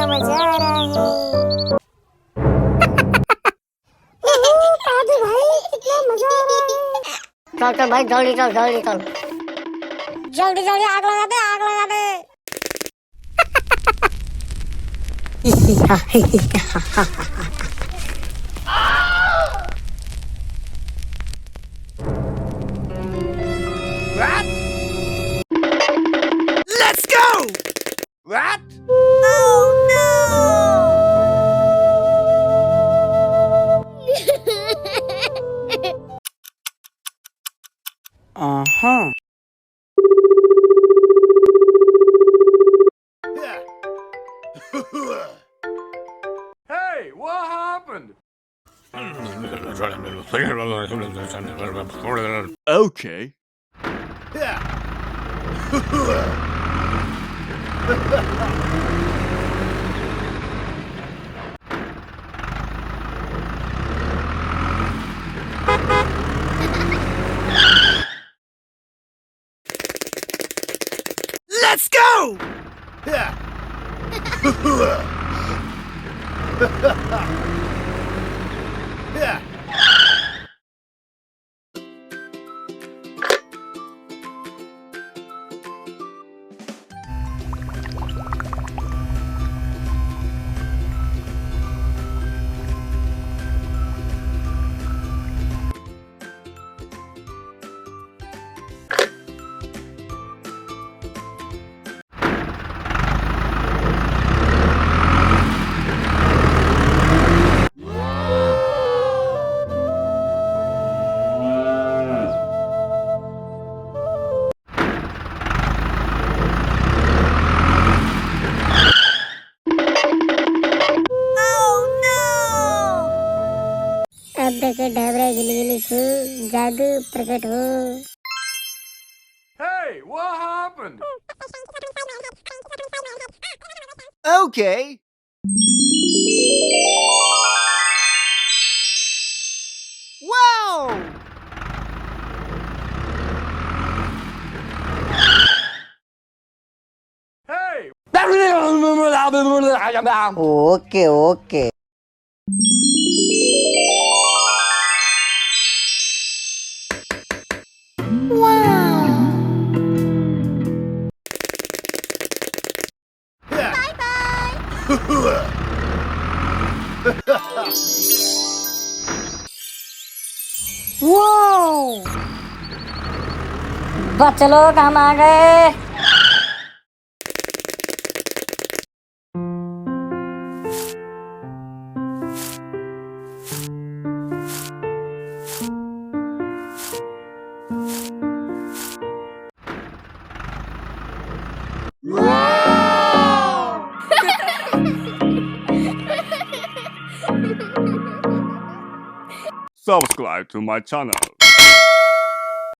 मजा आ रहा है। दादी भाई कितना मजा आ रहा है। चल चल भाई जल्दी चल जल्दी चल। जल्दी जल्दी आग लगा दे आग लगा दे। What? Let's go! What? Oh no! Uh-huh. Hey, what happened? Okay. Let's go! ढाबरा गिली छू जादू प्रकट हो। Hey, what happened? Okay. Wow! Hey! Okay, okay. Wow! बच्चे लोग हम आ गए। Subscribe to my channel.